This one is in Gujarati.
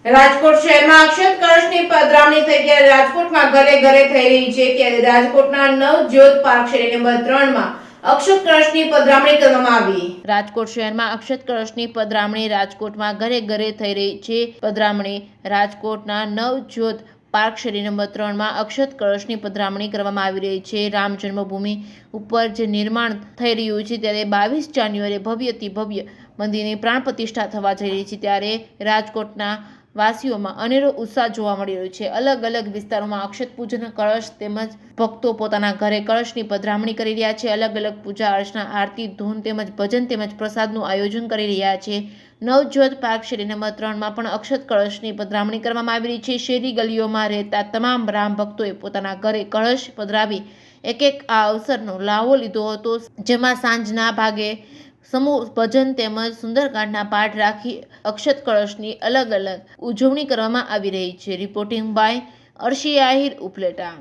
રાજકોટ શહેરમાં અક્ષત કળશની પધરામણી થઈ ત્યારે રાજકોટમાં ઘરે ઘરે થઈ રહી છે ત્યારે રાજકોટના નવજ્યોત પાર્ક શેરી નંબર 3 માં અક્ષત કળશની પધરામણી કરવામાં આવી। રાજકોટ શહેરમાં અક્ષત કળશની પધરામણી રાજકોટમાં ઘરે ઘરે થઈ રહી છે પધરામણી રાજકોટના નવજ્યોત પાર્ક શેરી નંબર 3 માં અક્ષત કળશની પધરામણી કરવામાં આવી રહી છે। રામ જન્મભૂમિ ઉપર જે નિર્માણ થઈ રહ્યું છે ત્યારે 22 જાન્યુઆરીએ ભવ્યથી ભવ્ય મંદિરની પ્રાણ પ્રતિષ્ઠા થવા જઈ રહી છે ત્યારે રાજકોટના વાસીઓમાં અનેરો ઉત્સાહ જોવા મળી રહ્યો છે। અલગ અલગ વિસ્તારોમાં અક્ષત પૂજન કળશ તેમજ ભક્તો પોતાના ઘરે કળશની પધરામણી કરી રહ્યા છે। અલગ અલગ પૂજા અર્ચના આરતી ધૂન તેમજ ભજન તેમજ પ્રસાદનું આયોજન કરી રહ્યા છે। નવજ્યોત પાર્ક શેરી નંબર 3 માં પણ અક્ષત કળશની પધરામણી કરવામાં આવી રહી છે। શેરી ગલીઓમાં રહેતા તમામ રામ ભક્તોએ પોતાના ઘરે કળશ પધરાવી એક આ અવસરનો લાવો લીધો હતો, જેમાં સાંજના ભાગે સમૂહ ભજન તેમજ સુંદરકાંડના પાઠ રાખી અક્ષત કળશની અલગ અલગ ઉજવણી કરવામાં આવી રહી છે। Reporting by Arshi Ahir Upleta.